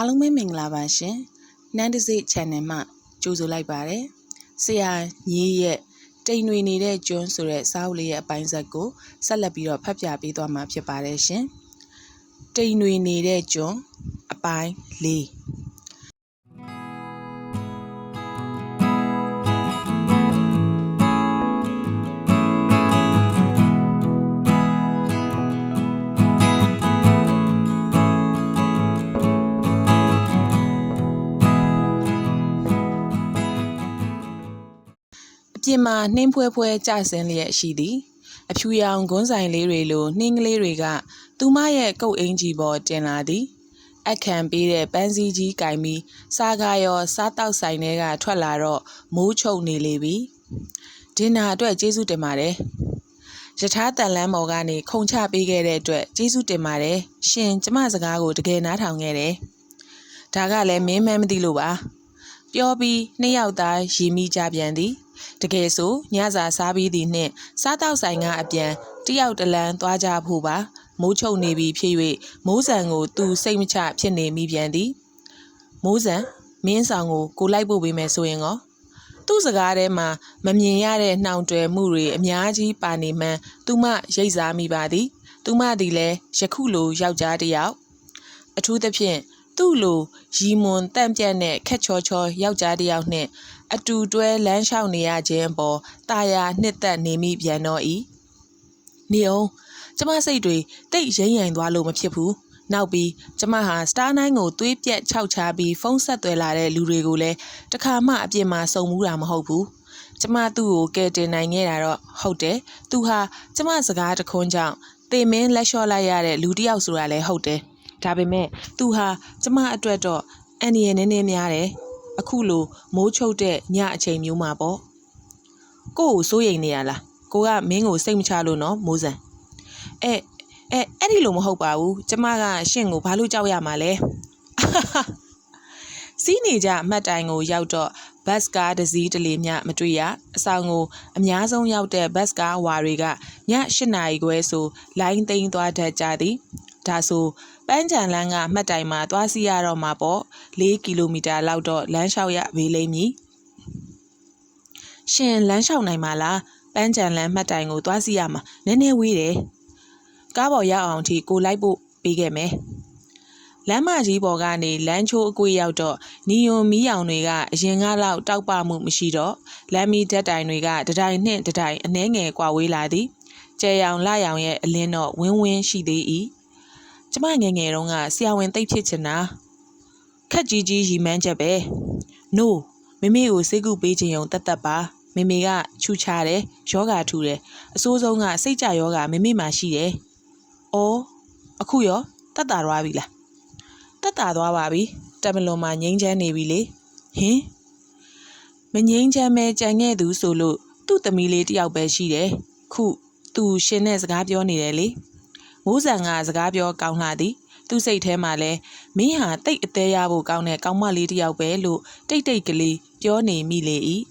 အားလုံးပဲမင်္ဂလာပါရှင်။နန်းတစိ channel မှာကြိုဆိုလိုက်ပါတယ်။ဆရာညီရဲ့တိမ်တွေနေတဲ့ကျွန်းဆိုတဲ့စာအုပ်လေးရဲ့အပိုင်းဆက်ကိုဆက်လက်ပြီးတော့ဖတ်ပြပေးသွားမှာဖြစ်ပါတယ်ရှင်။တိမ်တွေနေတဲ့ကျွန်းအပိုင်း၄ပြင်မှာနှင်းဖွဲကြဆင်းလျက်ရှိသည်အဖြူရောင်ဂွန်းဆိုင်လေးတွေလိုနှင်းကလေးတွေကသူမရဲ့ကုတ်အင်ကြီးပေါ်တင်လာသည်အခန့်ပေးတဲ့ပန်းစည်းကြီးကင်ပြီးစားကားရောစားတောက်ဆိုင်တွေကထွက်လာတော့မိုးချုပ်နေလေပြီဒင်နာအတွက်ကျေးဇူးတင်ပါတယ်ယထာတန်လန်းမော်ကနေခုံချပေးခဲ့တဲ့အတွက်ကျေးဇူးတင်ပါတယ်ရှင်ကျမစကားကိုတကယ်နားထောင်ခဲ့တယ်ဒါကလည်းမင်းမဲမသိလို့ပါပြောပြီးနှစ်ယောက်သားရီမိကြပြန်သည်တကယ်ဆိုညစာစားပြီးသည်နှင့်စားတောက်ဆိုင်ကအပြန်တယောက်တလန်းသွားကြဖို့ပါမိုးချုပ်နေပြီဖြစ်၍မိုးဆန်ကိုသူစိတ်မချဖြစ်နေမိပြန်သည်မိုးဆန်မင်းဆောင်ကိုလိုက်ပို့ပေးမယ်ဆိုရင်ကောသူ့စကားထဲမှာမမြင်ရတဲ့နှောင်တွယ်မှုတွေအများကြီးပါနေမှန်းသူမရိပ်စားမိပါသည်သူမသည်လည်းယခုလိုယောက်ျားတစ်ယောက်အထူးသဖြင့်သူ့လိုရီမွန်တန့်ပြတ်နဲ့ခက်ချောယောက်ျားတစ်ယောက်နှင့်အတူတွဲလမ်းလျှောက်နေရခြင်းအပေါ်တာယာနှစ်သက်နေမိပြန်တော့၏နေအောင်ကျမစိတ်တွေတိတ်ရိမ့်ရိုင်သွားလို့မဖြစ်ဘူးနောက်ပြီးကျမဟာစတားနိုင်ကိုသွေးပြက်ခြောက်ချပြီးဖုန်းဆက်သွယ်လာတဲ့လူတွေကိုလည်းတခါမှအပြင်မှာစုံမှုတာမဟုတ်ဘူးကျမသူ့ကိုကယ်တင်နိုင်ခဲ့တာတော့ဟုတ်တယ်သူဟာကျမစကားတခွန်းကြောင့်တေမင်းလက်လျှော့လိုက်ရတဲ့လူတစ်ယောက်ဆိုတာလည်းဟုတ်တယ်ဒါပေမဲ့သူဟာကျမအတွက်တော့အန်ဒီရဲ့နည်းနည်းများတယ်အခုလိုမိုးချုပ်တဲ့ညအချိန်မျိုးမှာပေါ့ကို့ကိုစိုးရိမ်နေရလားကိုကမင်းကိုစိတ်မချလို့နော်မိုးစံအဲ့ဒီလိုမဟုတ်ပါဘူးကျမကရှင့်ကိုဘာလို့ကြောက်ရမှာလဲစီးနေကြမှတ်တိုင်ကိုရောက်တော့ဘတ်ကားတစ်စီးတလေမျှမတွေ့ရအဆောင်ကိုအများဆုံးရောက်တဲ့ဘတ်ကားဝါတွေကည8 နာရီခွဲဆိုလိုင်းသိမ်းသွားတတ်ကြသည်ဒါဆိုပန်းချံလန်းကမှတ်တိုင်မှာသွားစီရတော့မှာပေါ့4 ကီလိုမီတာလောက်တော့လမ်းလျှောက်ရဝေးလိမ့်မည်ရှင်လမ်းလျှောက်နိုင်မှာလားပန်းချံလန်းမှတ်တိုင်ကိုသွားစီရမှာနည်းနည်းဝေးတယ်ကားပေါ်ရောက်အောင်ထိကိုလိုက်ဖို့ပေးခဲ့မယ်လမ်းမကြီးပေါ်ကနေလမ်းချိုးအကွေ့ရောက်တော့နီယွန်မီးရောင်တွေကအရင်ကလောက်တောက်ပမှုမရှိတော့လမ်းမီဓာတ်တိုင်တွေကတတိုင်နှင့်တတိုင်အနှဲငယ်ကွာဝေးလာသည်ကျဲရောင်လှရောင်ရဲ့အလင်းတော့ဝင်းရှိသေး၏ကျမငယ်ငယ်တုန်းကဆရာဝန်သိပ်ဖြစ်ချင်တာခက်ကြီးရီမန်းချက်ပဲနို့မမေကိုစိတ်ကူပေးခြင်းုံတက်ပါမမေကချူချတယ်ယောဂါထူတယ်အဆိုးဆုံးကစိတ်ကြယောဂါမမေမှာရှိတယ်အော်အခုရောတက်တာသွားပြီလားတက်တာသွားပါပြီတမလွန်မှာငိမ့်ချမ်းနေပြီလေဟင်မငိမ့်ချမ်းမဲကြံခဲ့သူဆိုလို့သူ့သမီးလေးတယောက်ပဲရှိတယ်ခုသူရှင်နဲ့စကားပြောနေတယ်လေမိုးဆန်ကစကားပြောကောင်းလှသည်သူ့စိတ်ထဲမှာလဲမင်းဟာတိတ်အသေးရဖို့ကောင်းတဲ့ကောင်းမလေးတယောက်ပဲလို့တိတ်ကလေးပြောနေမိလေ၏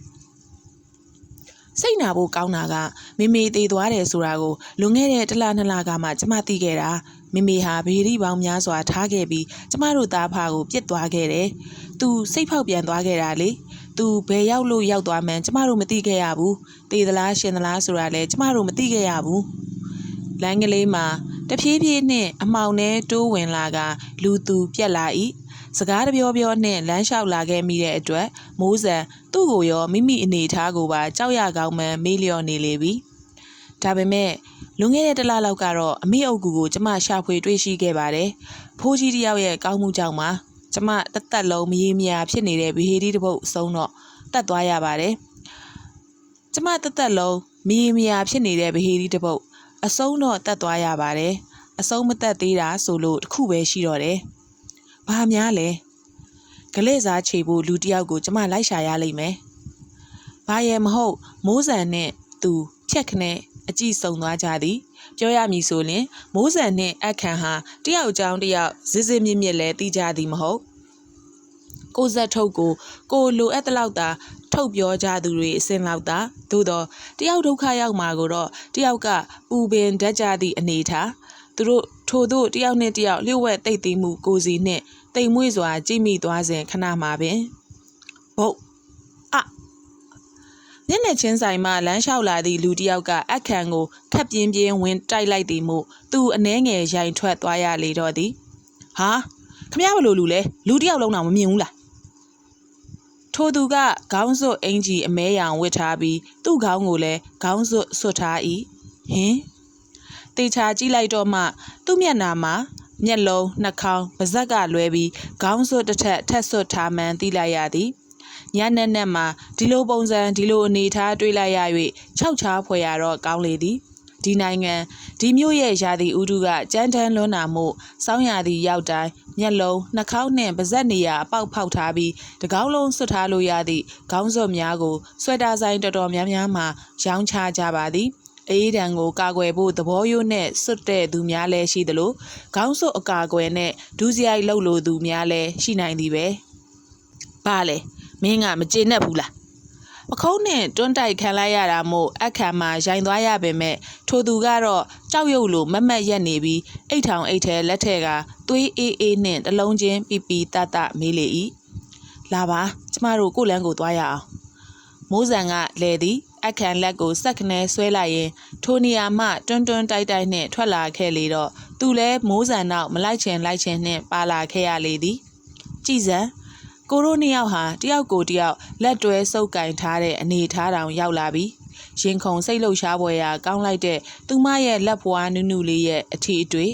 စိတ်နာဖို့ကောင်းတာကမမေသေးသွားတယ်ဆိုတာကိုလွန်ခဲ့တဲ့1 လ 2 လကမှကျမသိခဲ့တာမမေဟာဗေဒီပေါင်းများစွာထားခဲ့ပြီးကျမတို့သားဖာကိုပြစ်သွားခဲ့တယ်သူစိတ်ဖောက်ပြန်သွားခဲ့တာလေသူဘယ်ရောက်လို့ရောက်သွားမှန်းကျမတို့မသိခဲ့ရဘူးသေသလားရှင်သလားဆိုတာလည်းကျမတို့မသိခဲ့ရဘူးလမ်းကလေးမှာတဖြည်းဖြည်းနဲ့အမှောင်နဲ့တိုးဝင်လာကလူသူပြက်လာ၏စကားတပြောနဲ့လမ်းလျှောက်လာခဲ့မိတဲ့အတွက်မိုးဆန်သူ့ကိုရောမိမိအနေထားကိုပါကြောက်ရကောင်းမှန်းမေးလျော့နေလေပြီဒါပေမဲ့လွန်ခဲ့တဲ့1 လလောက်ကတော့အမေအုပ်ကူကိုကျမရှာဖွေတွေ့ရှိခဲ့ပါတယ်ဖိုးကြီးတယောက်ရဲ့ကောင်းမှုကြောင့်ပါကျမတက်လုံးမရေမရာဖြစ်နေတဲ့ဗဟေဒီတစ်ပုတ်အဆုံးတော့တက်သွားရပါတယ်ကျမတက်လုံးမရေမရာဖြစ်နေတဲ့ဗဟေဒီတစ်ပုတ်အဆုံးတော့တက်သွားရပါတယ်အဆုံးမတက်သေးတာဆိုလို့တခုပဲရှိတော့တယ်ဘာများလဲဂလဲ့စားချေဖို့လူတယောက်ကိုကျမလိုက်ရှာရလိမ့်မယ်ဘာရဲ့မဟုတ်မိုးဆန်နဲ့သူဖြက်ခနဲ့အကြည့်စုံသွားကြသည်ပြောရမည်ဆိုရင်မိုးဆန်နဲ့အခန့်ဟာတယောက်ကြောင်းတယောက်စစ်မြင့်လဲတီးကြသည်မဟုတ်ကိုဇက်ထုတ်ကိုလိုအပ်တဲ့လောက်သာထုတ်ပြောကြသူတွေအစင်လောက်သာသို့တော့တယောက်ဒုက္ခရောက်မှာကိုတော့တယောက်ကပူပင်တတ်ကြသည့်အနေထား သူတို့ထို့သို့တယောက်နှင့်တယောက်လျှို့ဝှက်တိတ်သိမ်းမှုကိုစီနှင့်တိမ်မွေ့စွာကြည့်မိသွားစဉ်ခဏမှာပင်ဘုတ်မျက်နှာချင်းဆိုင်မှလမ်းလျှောက်လာသည့်လူတစ်ယောက်ကအခန့်ကိုခက်ပြင်းပြင်းဝင်တိုက်လိုက်သည်မို့သူအနှဲငယ်ရိုင်ထွက်သွားရလေတော့သည်ဟာခမရဘလို့လူလဲလူတစ်ယောက်လုံးတော့မမြင်ဘူးလားထိုသူကခေါင်းစွပ်အင်ကြီးအမဲရောင်ဝတ်ထားပြီးသူ့ခေါင်းကိုလည်းခေါင်းစွပ်ဆွတ်ထား၏ဟင်တေချာကြည့်လိုက်တော့မှသူ့မျက်နှာမှာမျက်လုံးနှာခေါင်းပါးစပ်ကလွဲပြီးခေါင်းစွပ်တစ်ထက်ထက်ဆွတ်ထားမှန်းသိလိုက်ရသည်ညနေနဲ့မှဒီလိုပုံစံဒီလိုအနေထားတွေးလိုက်ရ၍ခြောက်ချားဖွယ်ရတော့ကောင်းလေသည်ဒီနိုင်ငံဒီမြို့ရဲ့ရာသီဥတုကကြမ်းတမ်းလွန်းတာမို့စောင်းရာသီရောက်တိုင်းမျက်လုံးနှာခေါင်းနှင့်ပါးစပ်နေရာအပေါက်ဖောက်ထားပြီးတကောင်းလုံးဆွတ်ထားလို့ရသည့်ခေါင်းစွပ်များကိုဆွဲတာဆိုင်တော်တော်များများမှာရောင်းချကြပါသည်အေးဒံကိုကာကွယ်ဖို့သဘောရိုးနဲ့စွတ်တဲ့သူများလည်းရှိသလိုခေါင်းစွပ်အကာအကွယ်နဲ့ဒူးစရိုက်လှုပ်လိုသူများလည်းရှိနိုင်သည်ပဲပါလေမင်းကမကျေနပ်ဘူးလားပခုံးနဲ့တွန်းတိုက်ခံလိုက်ရတာမို့အခါမှာရိုင်သွားရပေမဲ့ထိုသူကတော့ကြောက်ရွံ့လို့မမတ်ရက်နေပြီးအိတ်ထောင်အိတ်ထဲလက်ထက်ကသွေးအေးအေးနဲ့တလုံးချင်းပီပီတတမေးလေ၏လာပါကျမတို့ကိုလန်းကိုသွားရအောင်မိုးဆန်ကလဲသည်အခန့်လက်ကိုစက်ခနဲဆွဲလိုက်ရင်ထိုနေရာမှတွန်းတွန်းတိုက်တိုက်နဲ့ထွက်လာခဲ့လေတော့သူလည်းမိုးဆန်နောက်မလိုက်ချင်လိုက်ချင်နဲ့ပါလာခဲ့ရလေသည်ကြည်စံကိုရိုနှစ်ယောက်ဟာတယောက်ကိုတယောက်လက်တွဲစုပ်ကင်ထားတဲ့အနေထားတောင်ရောက်လာပြီရင်ခုန်စိတ်လှုပ်ရှားပွဲရာကောင်းလိုက်တဲ့သူမရဲ့လက်ပွားနုနုလေးရဲ့အထီးအတွေ့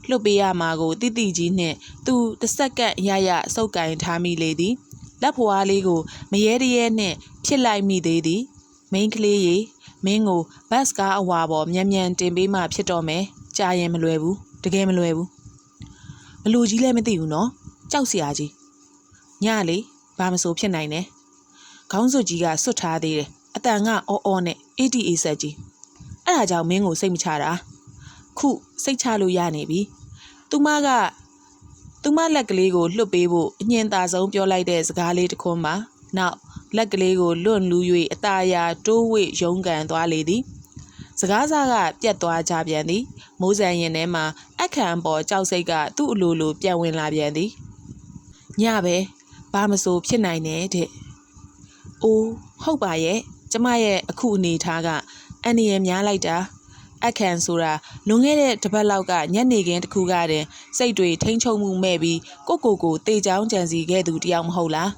လွတ်ပေးရမှာကိုတိတိကြီးနှင့်သူတစ်စက္ကန့်ရရစုပ်ကင်ထားမိလေသည်လက်ပွားလေးကိုမရဲတရဲနှင့်ဖြစ်လိုက်မိသေးသည်မိန်းကလေးရေမင်းကိုဘတ်စကားအဝါပေါ်မြန်မြန်တင်ပေးမှဖြစ်တော့မယ်ကြာရင်မလွယ်ဘူးတကယ်မလွယ်ဘူးဘလူကြီးလည်းမသိဘူးနော်ကြောက်စရာကြီးညလေဘာမဆိုဖြစ်နိုင်တယ်ခေါင်းစွပ်ကြီးကဆွတ်ထားသေးတယ်အတန်ကအော်အော်နဲ့အေးတီအေးဆက်ကြီးအဲ့ဒါကြောင့်မင်းကိုစိတ်မချတာခုစိတ်ချလို့ရနေပြီသူမလက်ကလေးကိုလွတ်ပေးဖို့အညင်သာဆုံးပြောလိုက်တဲ့စကားလေးတစ်ခွန်းမှာနောက်လက်ကလေးကိုလွတ်လူး၍အตาရာတိုးဝှရုံးကန်သွားလေသည်စကားစားကပြတ်သွားကြပြန်သည်မိုးဆန်ရင်ထဲမှာအခန့်ပေါ်ကြောက်စိတ်ကသူ့အလိုလိုပြန်ဝင်လာပြန်သည်ညပဲဘာမဆိုဖြစ်နိုင်တဲ့အိုးဟုတ်ပါရဲ့ကျမရဲ့အခုအနေထားကအန်ဒီရများလိုက်တာအခန့်ဆိုတာလွန်ခဲ့တဲ့တစ်ပတ်လောက်ကညနေခင်းတစ်ခုကတည်းစိတ်တွေထိမ့်ချုံမှုမဲ့ပြီးကိုတေချောင်းကြံစီခဲ့သူတယောက်မဟုတ်လား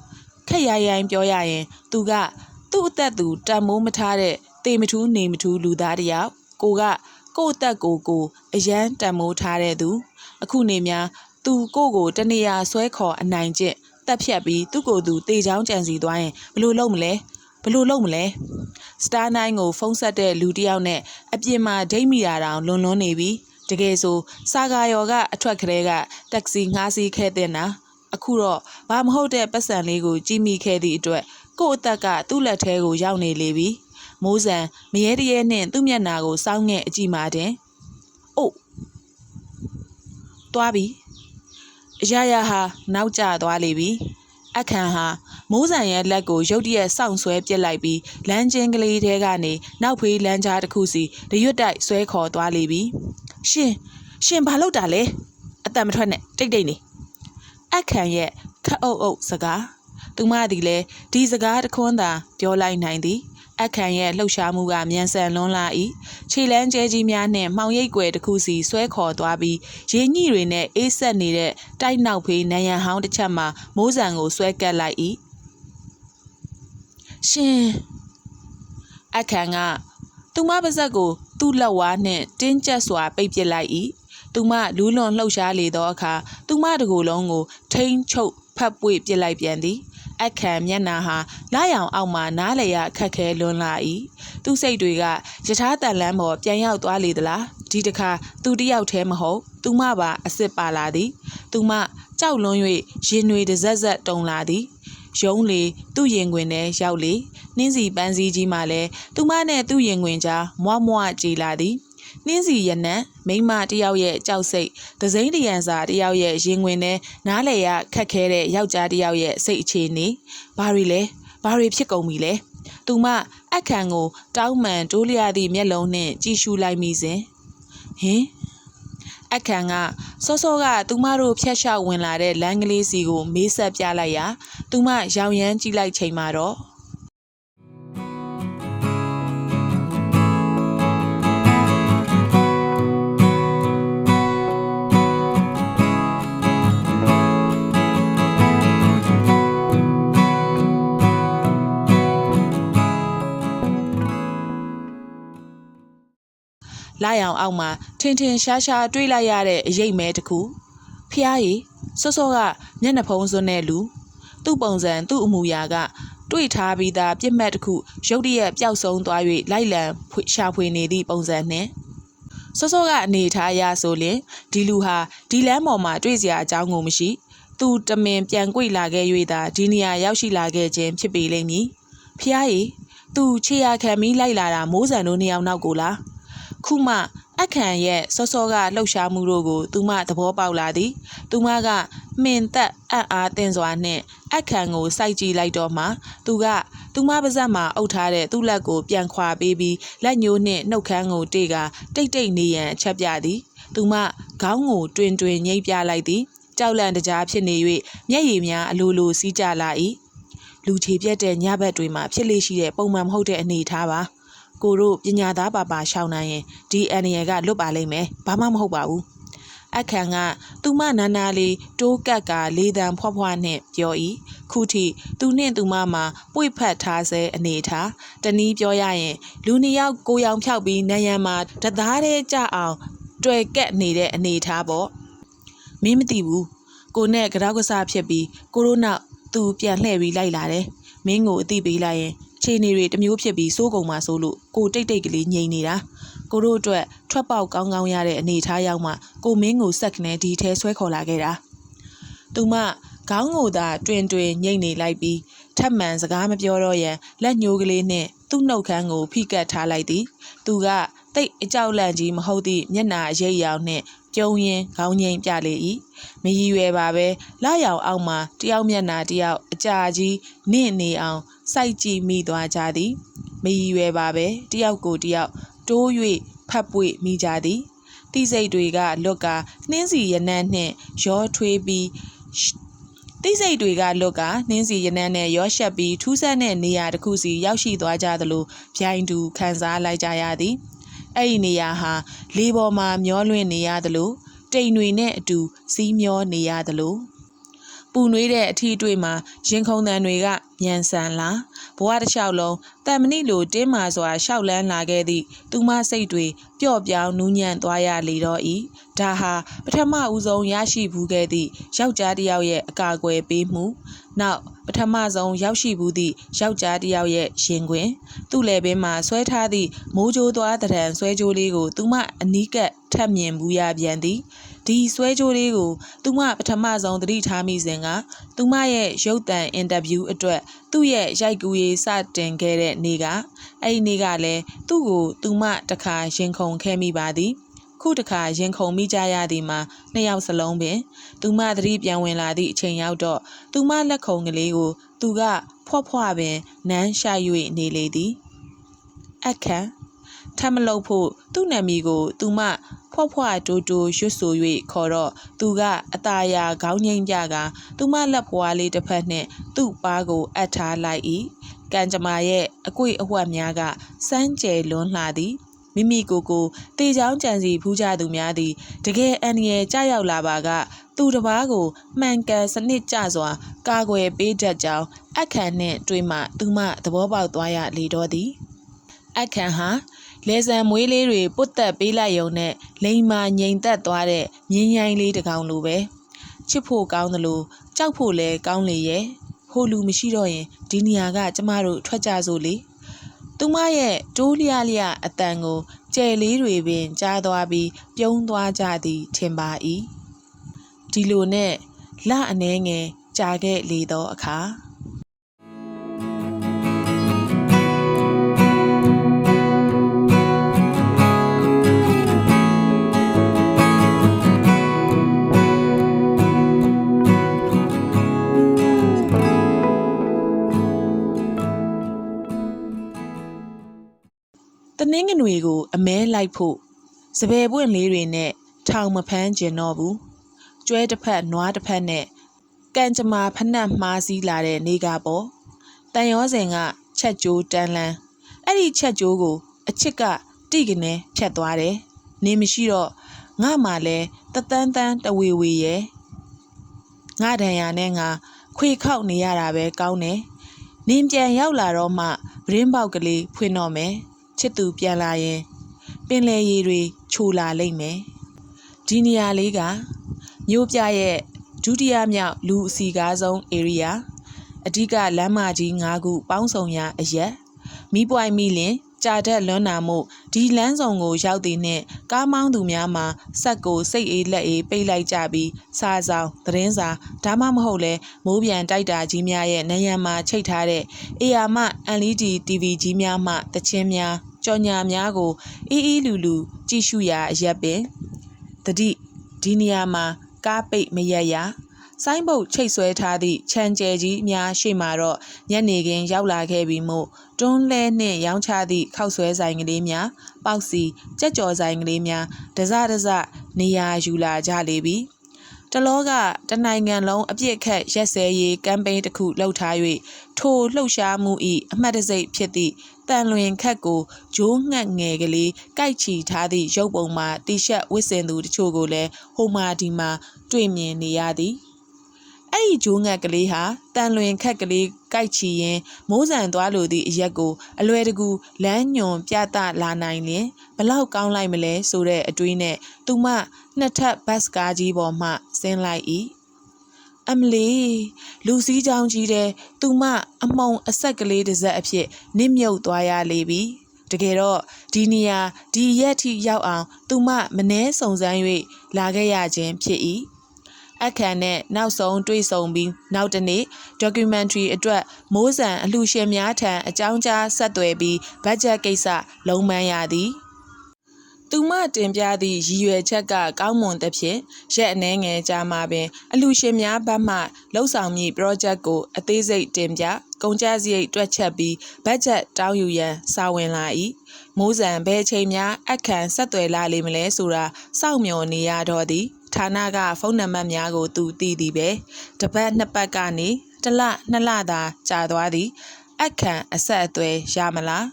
ခက်ရိုင်းပြောရရင်သူကသူ့အသက်သူတန်မိုးမထားတဲ့တေမထူးနေမထူးလူသားတယောက်ကိုအသက်ကိုအရန်တန်မိုးထားတဲ့သူအခုနေများသူကိုတနေရာဆွဲခေါ်အနိုင်ကျင့်တက်ဖြတ်ပြီးသူ့ကိုယ်သူတေချောင်းကြံစီသွားရင်ဘလို့လုပ်မလဲစတားနိုင်ကိုဖုန်းဆက်တဲ့လူတစ်ယောက်နဲ့အပြင်မှာဒိတ်မိတာတောင်လွန်နေပြီတကယ်ဆိုစာကာယော်ကအထွက်ကလေးကတက္ကစီငှားစီးခဲ့တဲ့နာအခုတော့ဘာမဟုတ်တဲ့ပတ်စံလေးကိုကြည့်မိခဲ့သည့်အတွက်ကို့အသက်ကသူ့လက်ထဲကိုရောက်နေလေပြီမိုးဆန်မရဲတရဲနဲ့သူ့မျက်နှာကိုစောင်းငဲ့အကြည့်မှတင်အို့သွားပြီအရာရာဟာနောက်ကျသွားလေပြီအခန့်ဟာမိုးဆန်ရဲ့လက်ကိုရုတ်တရက်စောင့်ဆွဲပစ်လိုက်ပြီးလမ်းချင်းကလေးထဲကနေနောက်ဖေးလမ်းကြားတစ်ခုစီတရွတ်တိုက်ဆွဲခေါ်သွားလေပြီရှင်ဘာလုပ်တာလဲအတန်မထွက်နဲ့တိတ်နေအခန့်ရဲ့ခက်အုပ်စကားသူမသည်လည်းဒီစကားတခွန်းသာပြောလိုက်နိုင်သည်အခန့်ရဲ့လှုပ်ရှားမှုကမြန်ဆန်လွန်းလာ၏ခြေလမ်းကျဲကြီးများနှင့်မှောင်ရိပ်ကွယ်တစ်ခုစီဆွဲခေါ်သွားပြီးရေညှိတွေနဲ့အေးဆက်နေတဲ့တိုက်နောက်ဖေးနယံဟောင်းတစ်ချက်မှာမိုးဆန်ကိုဆွဲကပ်လိုက်၏ရှင်အခန့်ကသူမပါဇက်ကိုသူ့လက်ဝါးနှင့်တင်းကျပ်စွာပိတ်ပစ်လိုက်၏သူမလူးလွန်လှုပ်ရှားလေသောအခါသူမတကူလုံးကိုထိန်းချုပ်ဖတ်ပွေပစ်လိုက်ပြန်သည်အခန့်မျက်နှာဟာလာရောင်အောက်မှနားလေရအခက်ခဲလွန်လာ၏သူစိတ်တွေကယထာတန်လန်းပေါ်ပြန်ရောက်သွားလေသလားဒီတစ်ခါသူတယောက်တည်းမဟုတ်သူမပါအစ်စ်ပါလာသည်သူမကြောက်လွန်း၍ရင်တွေတဇက်ဇက်တုန်လာသည်ရုံးလေသူ့ရင်ခွင်ထဲရောက်လေနှင်းစီပန်းစည်းကြီးမှလည်းသူမနဲ့သူ့ရင်ခွင်ကြားမွားကြည်လာသည်နှင်းစီရနံမိန်းမတယောက်ရဲ့ကြောက်စိတ်သစိမ်းတရံစာတယောက်ရဲ့ရင်ခွင်ထဲနားလေရခက်ခဲတဲ့ယောက်ျားတယောက်ရဲ့စိတ်အခြေအနေဘာတွေဖြစ်ကုန်ပြီလဲသူမအခန့်ကိုတောင်းမှန်တိုးလျသည့်မျက်လုံးနှင့်ကြည့်ရှုလိုက်မိစဉ်ဟင် အခန့်ကစောစောကသူမတို့ဖျက်လျှောက်ဝင်လာတဲ့လမ်းကလေးစီကိုမေးဆက်ပြလိုက်ရာသူမရောင်ရမ်းကြည့်လိုက်ချိန်မှာတော့လာရောင်အောက်မှာထင်ထင်ရှားရှားတွေးလိုက်ရတဲ့အရိပ်မဲတစ်ခုဖျားရည်စောစောကမျက်နှာဖုံးစွန်းတဲ့လူသူ့ပုံစံသူ့အမူအရာကတွေ့ထားပြီးသားပြစ်မှတ်တစ်ခုရုတ်တရက်ပျောက်ဆုံးသွား၍လိုက်လံရှာဖွေနေသည့်ပုံစံနှင့်စောစောကအနေထားအရဆိုလျှင်ဒီလူဟာဒီလမ်းပေါ်မှာတွေ့စရာအကြောင်းကိုမရှိသူတမင်ပြန်ကွေ့လာခဲ့၍သာဒီနေရာရောက်ရှိလာခဲ့ခြင်းဖြစ်ပေလိမ့်မည်ဖျားရည်သူခြေရာခံပြီးလိုက်လာတာမိုးဆန်တို့နှစ်ယောက်နောက်ကိုလားခုမှအခန့်ရဲ့စောစောကလှုပ်ရှားမှုတို့ကိုသူမသဘောပေါက်လာသည်သူမကမှင်သက်အံ့အားသင့်စွာနှင့်အခန့်ကိုစိုက်ကြည့်လိုက်တော့မှသူမပါဇက်မှာအုပ်ထားတဲ့သူ့လက်ကိုပြန်ခွာပေးပြီးလက်ညှိုးနှင့်နှုတ်ခမ်းကိုတေ့ကတိတ်တိတ်နေရန်အချက်ပြသည်သူမခေါင်းကိုတွင်တွင်ညှိပ်ပြလိုက်သည်ကြောက်လန့်တကြားဖြစ်နေ၍မျက်ရည်များအလိုလိုစီးကျလာ၏လူချေပြက်တဲ့ညဘက်တွေမှာဖြစ်လေရှိတဲ့ပုံမှန်မဟုတ်တဲ့အနေအထားပါကိုတို့ပညာသားပါရှောင်းနိုင်ရင်ဒီအန်ရယ်ကလွတ်ပါလိမ့်မယ်ဘာမှမဟုတ်ပါဘူးအခန့်ကသူမနာနာလေးတိုးကက်ကလေးတန်းဖွားဖွားနှင့်ပြော၏ခုထိသူနှင့်သူမမှာပွေဖက်ထားဆဲအနေထားတနည်းပြောရရင်လူနှစ်ယောက်ကိုရောင်ဖြောက်ပြီးနယံမှာတသားတည်းကြအောင်တွေ့ကက်နေတဲ့အနေထားပေါ့မင်းမသိဘူးကိုနဲ့ကြောက်ကစားဖြစ်ပြီးကိုတို့နောက်သူပြန်လှည့်ပြီးလိုက်လာတယ်မင်းကိုအသိပေးလိုက်ရင်ခြေနေတွေတမျိုးဖြစ်ပြီးစိုးကုန်မှဆိုလို့ကိုတိတ်တိတ်ကလေးငြိမ်နေတာကိုတို့အတွက်ထွက်ပေါက်ကောင်းကောင်းရတဲ့အနေထားရောက်မှကိုမင်းကိုစက်ကနေဒီထဲဆွဲခေါ်လာခဲ့တာသူမခေါင်းကိုသာတွင်တွင်ညှိနေလိုက်ပြီးထပ်မံစကားမပြောတော့ရန်လက်ညှိုးကလေးနှင့်သူ့နှုတ်ခမ်းကိုဖိကတ်ထားလိုက်သည်သူကတိတ်အကြောက်လန့်ကြီးမဟုတ်သည့်မျက်နှာအရိပ်ရောင်နှင့်ပြုံးရင်းခေါင်းငိမ့်ပြလေ၏မရည်ရွယ်ပါပဲလာရောင်အောက်မှာတယောက်မျက်နှာတယောက်အကြာကြီးနင့်နေအောင်စိုက်ကြည့်မိသွားကြသည်မရည်ရွယ်ပါပဲတယောက်ကိုတယောက်တိုး၍ဖတ်ပွေမိကြသည်တိစိတ်တွေကလွတ်ကာနှင်းစီရနံ့နှင့်ရောထွေးပြီးတိစိတ်တွေကလွတ်ကာနှင်းစီရနံ့နဲ့ရောရှက်ပြီးထူးဆန်းတဲ့နေရာတစ်ခုစီရောက်ရှိသွားကြသလိုဗျိုင်းတူခံစားလိုက်ကြရသည်အဲ့ဒီနေရာဟာလေပေါ်မှာမျောလွင့်နေရသလိုတိမ်တွေနဲ့အတူစီးမျောနေရသလိုပူနွေးတဲ့အထီးတွေမှာရင်ခုန်တန်တွေကမြန်ဆန်လာဘဝတစ်လျှောက်လုံးတန်မဏိလိုတင်းမာစွာရှောက်လန်းလာခဲ့သည့်သူမစိတ်တွေပျော့ပြောင်းနူးညံ့သွားရလေတော့၏ဒါဟာပထမဦးဆုံးရရှိဘူးခဲ့သည့်ယောက်ျားတစ်ယောက်ရဲ့အကာအကွယ်ပေးမှုနောက်ပထမဆုံးရောက်ရှိဘူးသည့်ယောက်ျားတစ်ယောက်ရဲ့ရင်ခွင်သူ့လယ်ပင်မှာဆွဲထားသည့်မိုးကြိုးသွားတံဆွဲကြိုးလေးကိုသူမအနီးကပ်ထပ်မြင်ဘူးရပြန်သည်ဒီဆွဲကြိုးလေးကိုသူမပထမဆုံးသတိထားမိစဉ်ကသူမရဲ့ရုပ်သံအင်တာဗျူးအတွက်သူ့ရဲ့ရိုက်ကူးရေးစတင်ခဲ့တဲ့နေ့ကအဲ့ဒီနေ့ကလည်းသူ့ကိုသူမတခါရင်ခုန်ခဲ့မိပါသည်ခုတခါရင်ခုန်မိကြရသည်မှာနှစ်ယောက်စလုံးပင်သူမသတိပြန်ဝင်လာသည့်အချိန်ရောက်တော့သူမလက်ခုံကလေးကိုသူကဖွာ့ပင်နမ်းရှိုက်၍နေလေသည်အခန့်ထမလုပ်ဖို့သူ့နာမည်ကိုသူမဖွာ့တိုးတိုးရွတ်ဆို၍ခေါ်တော့သူကအตาရခေါင်းငိမ့်ပြကသူမလက်ဖွားလေးတစ်ဖက်နှင့်သူ့ပါးကိုအပ်ထားလိုက်၏ကံကြမ္မာရဲ့အကွေ့အဝှက်များကစမ်းကြယ်လွန်းလှသည်မိမိကိုတေချောင်းကြံစီဖူးကြသူများသည်တကယ်အန္တရာယ်ကြောက်ရောက်လာပါကသူတစ်ပါးကိုမှန်ကန်စနစ်ကျစွာကာကွယ်ပေးတတ်ကြောင်းအခန့်နှင့်တွေ့မှသူမသဘောပေါက်သွားရလေတော့သည်အခန့်ဟာလေဆံမွေးလေးတွေပုတ်တက်ပေးလိုက်ရုံနဲ့လိမ်မာငြိမ်သက်သွားတဲ့မြင်းရိုင်းလေးတစ်ကောင်လိုပဲချစ်ဖို့ကောင်းသလိုကြောက်ဖို့လည်းကောင်းလေရဲ့ဟိုလူမရှိတော့ရင်ဒီနေရာကကျမတို့ထွက်ကြစို့လေသူမရဲ့တိုးလျအတန်ကိုကြယ်လေးတွေပင်ကြားသွားပြီးပြုံးသွားကြသည်ထင်ပါ၏ဒီလိုနဲ့လအနှဲငယ်ကြာခဲ့လေသောအခါတနင်္ဂနွေကိုအမဲလိုက်ဖို့စပယ်ပွင့်လေးတွေနဲ့ ထောင်မဖမ်းကျင်တော့ဘူးကျွဲတစ်ဖက်နွားတစ်ဖက်နဲ့ကန်ကြမာဖနှက်မှားစည်းလာတဲ့နေကပေါ့တန်ရောစင်ကချက်ကျိုးတန်းလန်းအဲ့ဒီချက်ကျိုးကိုအချစ်ကတိကနေဖြတ်သွားတယ်နေမရှိတော့ငါမှလည်းတသန်းတန်းတဝေဝေရဲ့ငါဒဏ်ရာနဲ့ငါခွေခောက်နေရတာပဲကောင်းတယ်နင်းပြန်ရောက်လာတော့မှဗရင်းပေါက်ကလေးဖွင့်တော့မယ်ချစ်သူပြန်လာရင်ပင်လေရီတွေချိုလာလိမ့်မယ်ဒီနေရာလေးကမြို့ပြရဲ့ဒုတိယမြောက်လူအစီကားဆုံး area အဓိကလမ်းမကြီး၅ခုပေါင်းစုံရာအရက်မီးပွိုင်မီလင်ကြာတက်လွန်းနာမှုဒီလမ်းဆောင်ကိုရောက်တဲ့နှင့်ကားမောင်းသူများမှာဆက်ကိုစိတ်အေးလက်အေးပိတ်လိုက်ကြပြီးစားဆောင်သတင်းစာဒါမှမဟုတ်လဲမိုးပြန်တိုက်တာကြီးများရဲ့နယံမှာချိတ်ထားတဲ့အေယာမ LED TV ကြီးများမှတချင်းများကြော်ညာများကိုအေးအေးလူလူကြည့်ရှုရာအရက်ပင်တတိဒီနေရာမှာကားပိတ်မရက်ရဆိုင်းဘုတ်ချိတ်ဆွဲထားသည့်ခြံကျဲကြီးများရှေ့မှာတော့ညနေခင်းရောက်လာခဲ့ပြီးမို့တွန်းလဲနှင့်ရောင်းချသည့်ခောက်ဆွဲဆိုင်ကလေးများပေါက်စီကြက်ကြော်ဆိုင်ကလေးများတစနေရာယူလာကြလေပြီတလောကတနိုင်ငံလုံးအပြစ်ခတ်ရက်စဲရေးကမ်ပိန်းတစ်ခုလှုပ်ထား၍ထိုလှုပ်ရှားမှု၏အမှတ်တစိတ်ဖြစ်သည့်တန်လွင်ခတ်ကိုဂျိုးငှက်ငယ်ကလေးကိုက်ချီထားသည့်ရုပ်ပုံမှာတီရှပ်ဝတ်ဆင်သူတချို့ကိုလည်းဟိုမာဒီမှာတွေ့မြင်နေရသည်အဲ့ဒီဂျိုးငှက်ကလေးဟာတန်လွင်ခက်ကလေးကိုက်ချီရင်မိုးဆန်သွားလိုသည့်အရက်ကိုအလွယ်တကူလမ်းညွန်ပြသလာနိုင်လျင်ဘလောက်ကောင်းလိုက်မလဲဆိုတဲ့အတွေးနဲ့သူမနှစ်ထပ်ဘတ်ကားကြီးပေါ်မှဆင်းလိုက်၏အမလီလူစည်းချောင်းကြီးတဲ့သူမအမုံအဆက်ကလေးတစ်စက်အဖြစ်နစ်မြုပ်သွားရလေပြီတကယ်တော့ဒီနေရာဒီရက်ထိရောက်အောင်သူမမနှဲစုံစမ်း၍လာခဲ့ရခြင်းဖြစ်၏အခမ်းနဲ့နောက်ဆုံးတွေ့ဆုံပြီးနောက်တနေ့ documentary အတွက်မိုးဆန်အလှရှင်များထံအကြောင်းကြားဆက်သွယ်ပြီးဘတ်ဂျက်ကိစ္စလုံးပန်းရသည်သူမတင်ပြသည့်ရည်ရွယ်ချက်ကကောင်းမွန်သဖြင့်ရက်အနှဲငယ်ကြာမှပင်အလှရှင်များဘက်မှလှုပ်ဆောင်မည့် project ကိုအသေးစိတ်တင်ပြကုန်ကျစရိတ်တွက်ချက်ပြီးဘတ်ဂျက်တောင်းယူရန်စာဝင်လာ၏မိုးဆန်ဘယ်အချိန်များအခမ်းဆက်သွယ်လာလိမ့်မလဲဆိုတာစောင့်မျှော်နေရတော့သည်ဌာနကဖုန်းနံပါတ်များကိုသူသိသည်ပဲတပတ်နှစ်ပတ်ကနေတစ်လနှစ်လသာကြာသွားသည်အခမ်းအဆက်အသွယ်ရမလား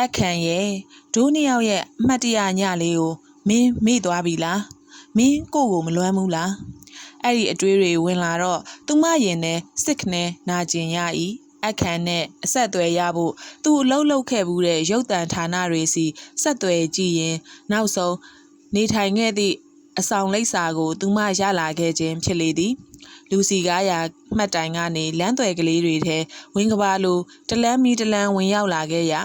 အခမ်းရဲ့ဒိုးနှစ်ယောက်ရဲ့အမှတ်တရညလေးကိုမင်းမေ့သွားပြီလားမင်းကိုမလွမ်းဘူးလားအဲ့ဒီအတွေးတွေဝင်လာတော့သူမရင်နဲ့စစ်ခနဲ့နာကျင်ရ၏အခမ်းနဲ့အဆက်အသွယ်ရဖို့သူအလုပ်လုပ်ခဲ့ဘူးတဲ့ရုပ်သံဌာနတွေစီဆက်သွယ်ကြည့်ရင်နောက်ဆုံးနေထိုင်ခဲ့သည့်အဆောင်လိပ်စာကိုသူမရလာခဲ့ခြင်းဖြစ်လေသည်လူစီကားရာမှတ်တိုင်ကနေလမ်းသွယ်ကလေးတွေထဲဝင်းကဘာလိုတလန်းမီတလန်းဝင်ရောက်လာခဲ့ရာ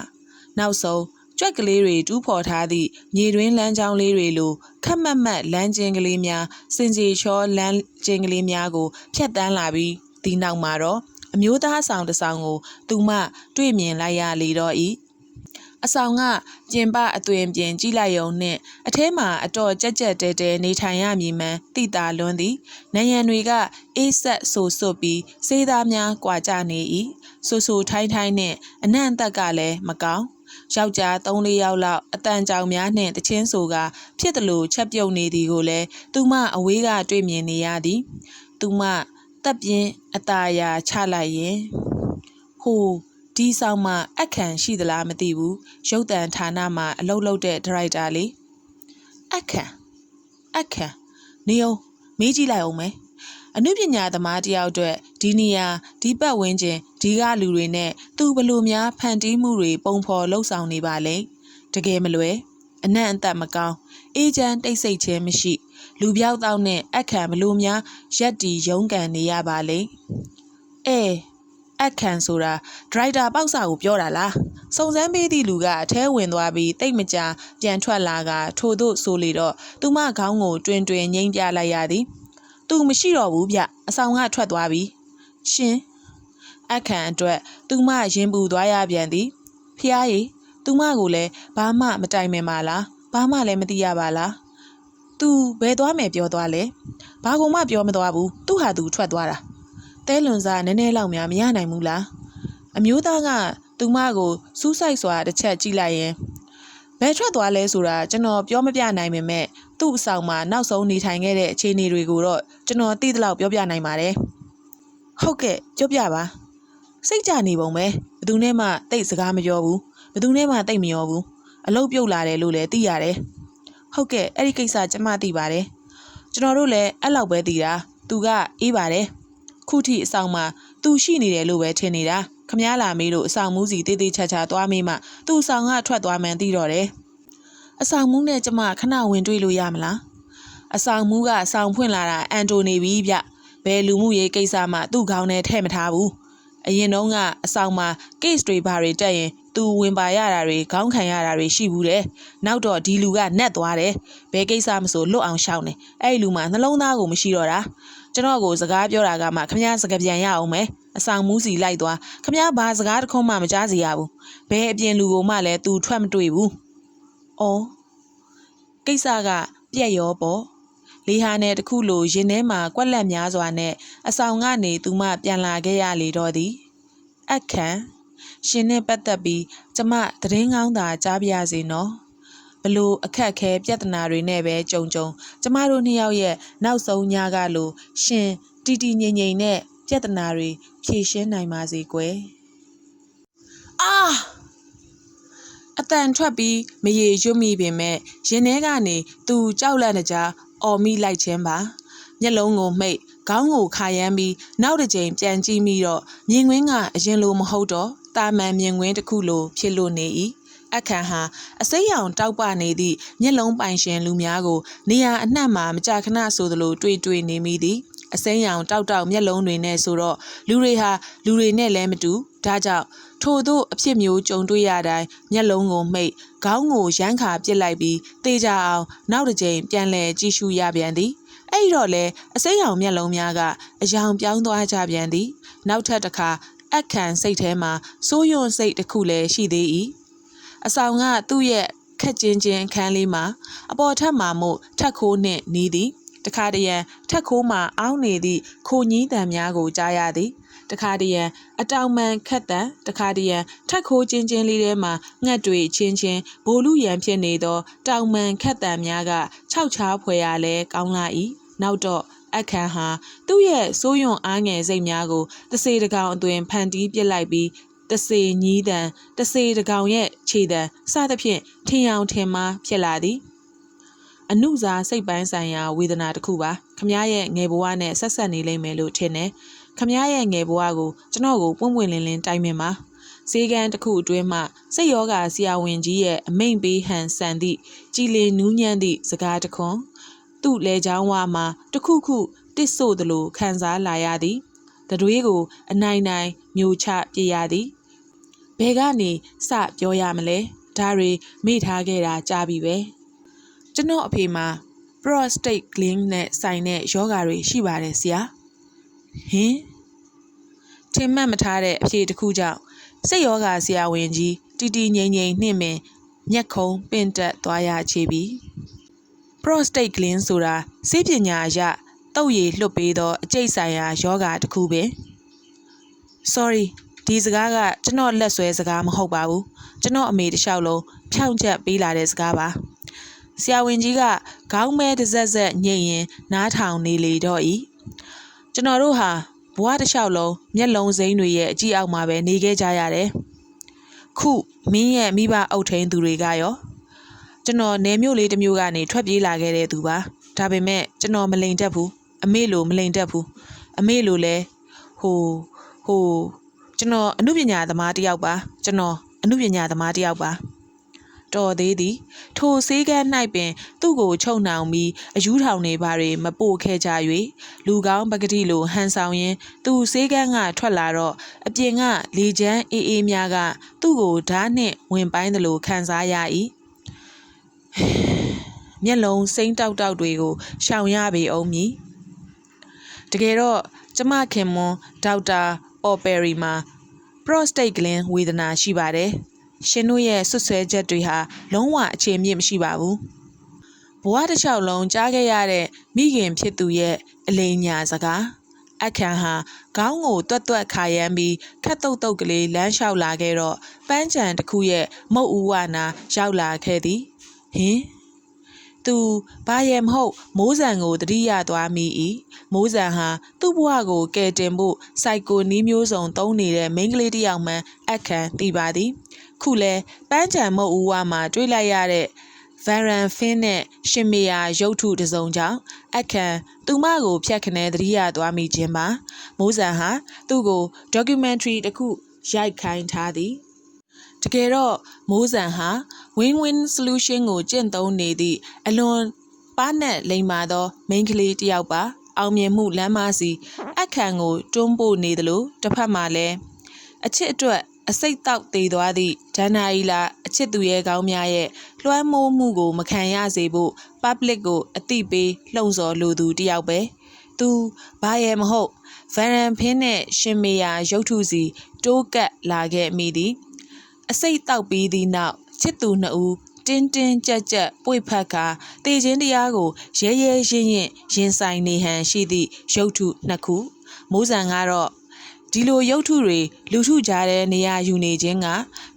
နောက်ဆုံးကြွက်ကလေးတွေတူးဖော်ထားသည့်မြေတွင်းလမ်းကြောင်းလေးတွေလိုခက်မတ်မတ်လမ်းကျင်းကလေးများစင်ကြေချောလမ်းကျင်းကလေးများကိုဖြတ်တန်းလာပြီးဒီနောက်မှာတော့အမျိုးသားဆောင်တစ်ဆောင်ကိုသူမတွေ့မြင်လိုက်ရလေတော့၏အဆောင်ကပြင်ပအသွင်ပြင်ကြည့်လိုက်ရုံနှင့်အထဲမှာအတော်ကြက်ကြက်တဲတဲနေထိုင်ရမည်မှန်သိတာလွန်းသည်နယံတွေကအေးဆက်ဆူဆွတ်ပြီးစေးသားများကွာကြနေ၏ဆူဆူထိုင်းထိုင်းနှင့်အနံ့အသက်ကလည်းမကောင်းယောက်ျား3-4ယောက်လောက်အတန်ကြောင်များနှင့်တချင်းဆိုကဖြစ်တယ်လို့ချက်ပြုတ်နေသည်ကိုလည်းသူမအဝေးကတွေ့မြင်နေရသည်သူမတပ်ပြင်းအตาရာချလိုက်ရင်ဟိုဒီဆောင်မှာအခန့်ရှိသလားမသိဘူးရုပ်သံဌာနမှာအလုပ်လုပ်တဲ့ဒါရိုက်တာလေးအခန့်နေအောင်မေးကြည့်လိုက်အောင်မယ်အနုပညာသမားတယောက်အတွက်ဒီနေရာဒီပတ်ဝန်းကျင်ဒီကလူတွေနဲ့သူဘလို့များဖန်တီးမှုတွေပုံဖော်လှုပ်ဆောင်နေပါလေတကယ်မလွယ်အနံ့အသက်မကောင်းအေးချမ်းတိတ်ဆိတ်ခြင်းမရှိလူပြောက်တောက်နဲ့အခန့်ဘလို့များရက်တီရုံးကန်နေရပါလေအခန့်ဆိုတာဒရိုက်တာပေါက်စာကိုပြောတာလားစုံစမ်းပေးသည့်လူကအထဲဝင်သွားပြီးတိတ်မကြာပြန်ထွက်လာကထို့သို့ဆိုလေတော့သူမခေါင်းကိုတွင်တွင်ငိမ့်ပြလိုက်ရသည်သူမရှိတော့ဘူးဗျအဆောင်ကထွက်သွားပြီရှင်အခန့်အတွက်သူမရင်ပူသွားရပြန်သည်ဖျားရည်သူမကိုလည်းဘာမှမတိုင်မင်ပါလားဘာမှလည်းမသိရပါလားသူဘယ်သွားမယ်ပြောသွားလဲဘာကိုမှပြောမသွားဘူးသူဟာသူထွက်သွားတာတဲလွန်စားနည်းနည်းလောက်များမရနိုင်ဘူးလားအမျိုးသားကသူမကိုစူးစိုက်စွာတစ်ချက်ကြည့်လိုက်ရင် ဘယ်ထွက်သွားလဲဆိုတာကျွန်တော်ပြောမပြနိုင်ပေမဲ့သူ့အဆောင်မှာနောက်ဆုံးနေထိုင်ခဲ့တဲ့အခြေအနေတွေကိုတော့ကျွန်တော်သိသလောက်ပြောပြနိုင်ပါတယ်ဟုတ်ကဲ့ပြောပြပါစိတ်ကြနေပုံပဲဘသူနဲ့မှတိတ်စကားမပြောဘူးဘသူနဲ့မှတိတ်မရောဘူးအလုပ်ပြုတ်လာတယ်လို့လည်းသိရတယ်ဟုတ်ကဲ့အဲ့ဒီကိစ္စကျွန်မသိပါတယ်ကျွန်တော်တို့လည်းအဲ့လောက်ပဲသိတာသူကအေးပါတယ်ခုထိအဆောင်မှာသူရှိနေတယ်လို့ပဲထင်နေတာခမည်းလာမေးလို့အဆောင်မူးစီတေးသေးချာချာသွားမေးမှသူ့အဆောင်ကထွက်သွားမှန်းသိတော့တယ်အဆောင်မူးနဲ့ကျမခဏဝင်တွေ့လို့ရမလားအဆောင်မူးကဆောင်ဖွင့်လာတာအန်တိုနေပြီဗျဘယ်လူမှုရေးကိစ္စမှသူ့ခေါင်းထဲထည့်မထားဘူးအရင်တုန်းကအဆောင်မှာ case တွေဘာတွေတက်ရင်သူဝင်ပါရတာတွေခေါင်းခံရတာတွေရှိဘူးတဲ့နောက်တော့ဒီလူကနက်သွားတယ်ဘယ်ကိစ္စမဆိုလွတ်အောင်ရှောင်းနေအဲ့ဒီလူမှနှလုံးသားကိုမရှိတော့တာကျွန်တော်ကိုစကားပြောတာကမှခမည်းစကားပြန်ရအောင်မယ်အဆောင်မူးစီလိုက်သွားခမည်းဘာစကားတခုမှမကြားစီရဘူးဘယ်အပြင်လူကိုမှလည်းသူထွက်မတွေ့ဘူးအော်ကိစ္စကပြက်ရောပေါ့လေဟာနဲ့တခုလိုရင်ထဲမှာကွက်လက်များစွာနဲ့အဆောင်ကနေသူမှပြန်လာခဲ့ရလေတော့သည်အခန့်ရှင်နဲ့ပတ်သက်ပြီးကျမသတင်းကောင်းသာကြားပြရစီနော်ဘလို့အခက်ခဲပြဿနာတွေနဲ့ပဲကြုံကျမတို့နှစ်ယောက်ရဲ့နောက်ဆုံးညကလို့ရှင်တီတီငိမ့်ငိမ့်နဲ့ပြဿနာတွေဖြေရှင်းနိုင်ပါစေကွယ်အာအတန်ထွက်ပြီးမရေရွတ်မိပင်မဲ့ရင်ထဲကနေသူကြောက်လန့်တကြားအော်မိလိုက်ခြင်းပါမျက်လုံးကိုမှိတ်ခေါင်းကိုခါရမ်းပြီးနောက်တစ်ကြိမ်ပြန်ကြည့်မိတော့မြင်ကွင်းကအရင်လိုမဟုတ်တော့တာမန်မြင်ကွင်းတစ်ခုလိုဖြစ်လို့နေ၏အခန့်ဟာအစိမ်းရောင်တောက်ပနေသည့်မျက်လုံးပိုင်ရှင်လူများကိုနေရာအနှံ့မှာမကြာခဏဆိုသလိုတွေ့နေမိသည်အစိမ်းရောင်တောက်မျက်လုံးတွေနဲ့ဆိုတော့လူတွေဟာလူတွေနဲ့လည်းမတူဒါကြောင့်ထို့သို့အဖြစ်မျိုးကြုံတွေ့ရတိုင်းမျက်လုံးကိုမှိတ်ခေါင်းကိုရမ်းခါပစ်လိုက်ပြီးတေးကြအောင်နောက်တစ်ကြိမ်ပြန်လဲကြည့်ရှုရပြန်သည်အဲ့တော့လေအစိမ်းရောင်မျက်လုံးများကအယောင်ပြောင်းသွားကြပြန်သည်နောက်ထပ်တစ်ခါအခန့်စိတ်ထဲမှာစိုးရွံ့စိတ်တစ်ခုလည်းရှိသေး၏အဆောင်ကသူ့ရဲ့ခက်ချင်းချင်းအခန်းလေးမှာအပေါ်ထပ်မှာမို့ထက်ခိုးနှင့်နီးသည်တခါတရံထက်ခိုးမှာအောင်းနေသည့်ခိုညင်းတံများကိုကြားရသည်တခါတရံအတောင်မှန်ခက်တံတခါတရံထက်ခိုးချင်းချင်းလေးထဲမှာငှက်တွေချင်းချင်းဘိုလ်လူရန်ဖြစ်နေသောတောင်မှန်ခက်တံများကခြောက်ချားဖွယ်ရလဲကောင်းလာ၏နောက်တော့အခန့်ဟာသူ့ရဲ့စိုးရွံ့အားငယ်စိတ်များကိုတစေတကောင်အသွင်ဖန်တီးပစ်လိုက်ပြီးတစေညီးတံတစေတကောင်ရဲ့ခြေတံစသဖြင့်ထင်အောင်ထင်မှားဖြစ်လာသည်အနုစားစိတ်ပိုင်းဆိုင်ရာဝေဒနာတစ်ခုပါခမရဲ့ငယ်ဘဝနဲ့ဆက်ဆက်နေလိမ့်မယ်လို့ထင်တယ်ခမရဲ့ငယ်ဘဝကိုကျွန်တော်ကိုပွင့်ပွင့်လင်းလင်းတိုင်ပင်ပါဈေးကန်းတစ်ခုအတွင်းမှစိတ်ယောဂဆရာဝန်ကြီးရဲ့အမိန့်ပေးဟန်ဆန်သည့်ကြည်လင်နူးညံ့သည့်စကားတခွန်းသူ့လေချောင်းဝါမှာတခုခုတစ်ဆို့သလိုခံစားလာရသည်တတွေးကိုအနိုင်မျိုးချပြရသည်ဘယ်ကနေစပြောရမလဲဒါတွေမေ့ထားခဲ့တာကြားပြီပဲကျွန်တော်အဖေမှာ prostate gland နဲ့ဆိုင်တဲ့ယောဂါတွေရှိပါတယ်ဆရာဟင်ထင်မှတ်မထားတဲ့အဖြေတစ်ခုကြောင့်စိတ်ယောဂါဆရာဝန်ကြီးတီတီငိမ့်ငိမ့်နှင့်ပင်မျက်ခုံးပင့်တက်သွားရချေပြီ prostate gland ဆိုတာဆေးပညာအရတုပ်ရည်လွှတ်ပေးသောအကျိတ်ဆိုင်ရာယောဂါတစ်ခုပင် sorry ဒီစကားကကျွန်တော်လက်ဆွဲစကားမဟုတ်ပါဘူးကျွန်တော်အမေတလျှောက်လုံးဖြောင့်ချက်ပေးလာတဲ့စကားပါဆရာဝန်ကြီးကခေါင်းမဲတစ်ဆက်ဆက်ညှိရင်နားထောင်နေလေတော့ဤကျွန်တော်တို့ဟာဘဝတစ်လျှောက်လုံးမျက်လုံးစိမ်းတွေရဲ့အကြည့်အောက်မှာပဲနေခဲ့ကြရတယ်ခုမင်းရဲ့မိဘအုပ်ထိန်သူတွေကရောကျွန်တော်နယ်မြို့လေးတစ်မြို့ကနေထွက်ပြေးလာခဲ့တဲ့သူပါဒါပေမဲ့ကျွန်တော်မလိန်တတ်ဘူးအမေလိုမလိန်တတ်ဘူးအမေလိုလဲဟိုကျွန်တော်အမှုပညာသမားတစ်ယောက်ပါကျွန်တော်အမှုပညာသမားတစ်ယောက်ပါတော်သေးသည်ထိုဆေးကန်း၌ပင်သူ့ကိုချုပ်နှောင်ပြီးအယူထောင်နေပါတွေမပို့ခဲ့ကြ၍လူကောင်းပကတိလိုဟန်ဆောင်ရင်းသူဆေးကန်းကထွက်လာတော့အပြင်ကလေချမ်းအေးများကသူ့ကိုဓာတ်နှင့်ဝင်ပိုင်းသလိုခံစားရ၏မျက်လုံးစိမ့်တောက်တွေကိုရှောင်ရပေအောင်မည်တကယ်တော့ကျမခင်မွန်းဒေါက်တာအော်ပယ်ရီမှာ prostate gland ဝေဒနာရှိပါတယ်ရှင်တို့ရဲ့ဆွဆွဲချက်တွေဟာလုံးဝအခြေအမြစ်မရှိပါဘူးဘဝတစ်လျှောက်လုံးကြားခဲ့ရတဲ့မိခင်ဖြစ်သူရဲ့အလိမ်ညာစကား အခန့်ဟာခေါင်းကိုတွတ်တွတ်ခါရမ်းပြီးခက်တုတ်တုတ်ကလေးလမ်းလျှောက်လာခဲ့တော့ပန်းချံတစ်ခုရဲ့မုတ်ဦးဝနာရောက်လာခဲ့သည်ဟင်သူဘာရဲ့မဟုတ်မိုးဆန်ကိုတတိယသွားမိ၏မိုးဆန်ဟာသူ့ဘဝကိုကယ်တင်ဖို့စိုက်ကိုနီးမျိုးစုံသုံးနေတဲ့မိန်းကလေးတစ်ယောက်မှအခန့်သိပါသည်ခုလဲပန်းချံမုတ်ဦးဝမှာတွေးလိုက်ရတဲ့ဗန်ရန်ဖင်းနဲ့ရှင်မေယာရုပ်ထုတစ်စုံကြောင့်အခန့်သူမကိုဖျက်ခနဲတတိယသွားမိခြင်းပါမိုးဆန်ဟာသူ့ကို documentary တစ်ခုရိုက်ခိုင်းထားသည်တကယ်တော့မိုးဆန်ဟာ win-win solution ကိုကျင့်သုံးနေသည့်အလွန်ပါးနက်လိမ္မာသောမိန်းကလေးတစ်ယောက်ပါအောင်မြင်မှုလမ်းမစီအခန့်ကိုတွန်းပို့နေသလိုတစ်ဖက်မှာလည်းအချစ်အတွက်အစိတ်တောက်သေးသွားသည့်ဒဏ္ဍာရီလာအချစ်သူရဲ့ကောင်းများရဲ့လွှမ်းမိုးမှုကိုမခံရစေဖို့ public ကိုအသိပေးလှုံ့ဆော်လိုသူတစ်ယောက်ပဲသူဘာရဲ့မဟုတ်ဗန်ရန်ဖင်းနဲ့ရှင်မေယာရုပ်ထုစီတိုးကပ်လာခဲ့မိသည်အစိတ်တောက်ပြီးသည့်နောက်ချစ်သူနှစ်ဦးတင်းတင်းကြပ်ကြပ်ပွေဖက်ခါတေခြင်းတရားကိုရဲရဲရင့်ရင့်ရင်ဆိုင်နေဟန်ရှိသည့်ရုပ်ထုနှစ်ခုမိုးဆန်ကတော့ဒီလိုရုပ်ထုတွေလူထုကြားတဲ့နေရာယူနေခြင်းက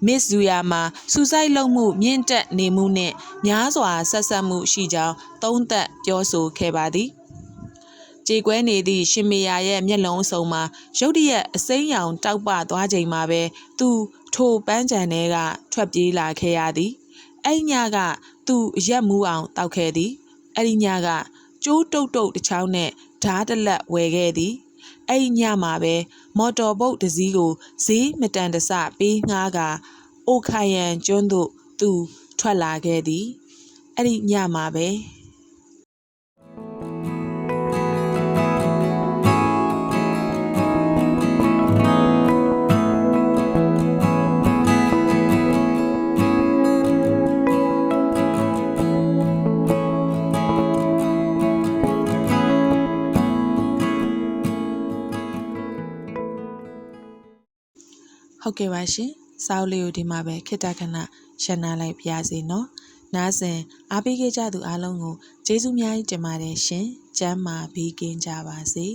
Miss Zuya မှာစူစိုက်လုပ်မှုမြင့်တက်နေမှုနှင့်များစွာဆက်ဆက်မှုရှိကြောင်းသုံးသပ်ပြောဆိုခဲ့ပါသည်ကြေကွဲနေသည့်ရှင်မေယာရဲ့မျက်လုံးအစုံမှာရုတ်တရက်အစိမ်းရောင်တောက်ပသွားချိန်မှာပဲသူထိုပန်းချံထဲကထွက်ပြေးလာခဲ့ရသည်အဲ့ညကသူရက်မူးအောင်တောက်ခဲ့သည်အဲ့ဒီညကကျိုးတုတ်တုတ်တစ်ချောင်းနဲ့ဓားတစ်လက်ဝယ်ခဲ့သည်အဲ့ဒီညမှာပဲမော်တော်ဘုတ်တစ်စီးကိုဈေးမတန်တဆပေးငှားကအိုခိုင်ယန်ကျွန်းသို့သူထွက်လာခဲ့သည်အဲ့ဒီညမှာပဲဟုတ်ကဲ့ပါရှင်စာအုပ်လေးကိုဒီမှာပဲခေတ္တခဏရှင်းနာလိုက်ပါရစေနော်နားစဉ်အားပေးခဲ့ကြသူအားလုံးကိုကျေးဇူးများကြီးတင်ပါတယ်ရှင်ကျမ်းမာပြီးကင်းကြပါစေ